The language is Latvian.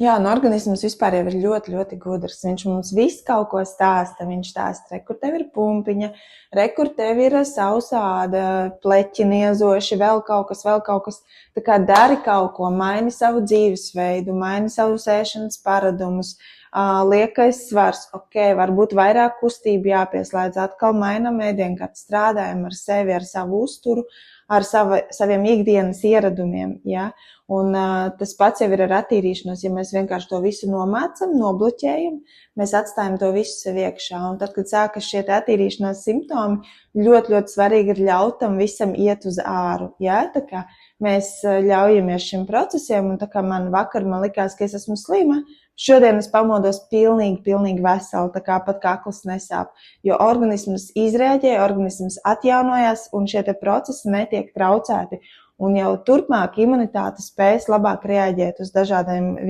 Jā, un organisms vispār jau ir ļoti, ļoti gudrs. Viņš mums visu kaut ko stāsta. Viņš stāsta, re, kur tev ir pumpiņa, re, kur tev ir sausa āda, pleķi niezoši, vēl kaut kas. Tā kā dari kaut ko, maini savu dzīvesveidu, maini savus ēšanas paradumus, liekais svars, varbūt vairāk kustību jāpieslēdz, atkal mainam ēdienkarti, strādājam ar sevi, ar savu uzturu, ar saviem ikdienas ieradumiem, ja? Un tas pats jau ir ar attīrīšanos, ja mēs vienkārši to visu nomācam, nobloķējam, mēs atstājam to visu sev iekšā. Un tad, kad sākas šie attīrīšanās simptomi, ļoti, ļoti svarīgi ir ļaut tam visam iet uz āru, ja? Tā kā mēs ļaujamies šim procesiem, un tā kā man likās, ka es esmu slima, šodien es pamodos pilnīgi vesela, tā kā pat kakls nesāp, jo organisms izrēģē, organisms atjaunojās, un šie te procesi netiek traucēti. Un jau turpmāk imunitāte spējas labāk reaģēt uz dažādiem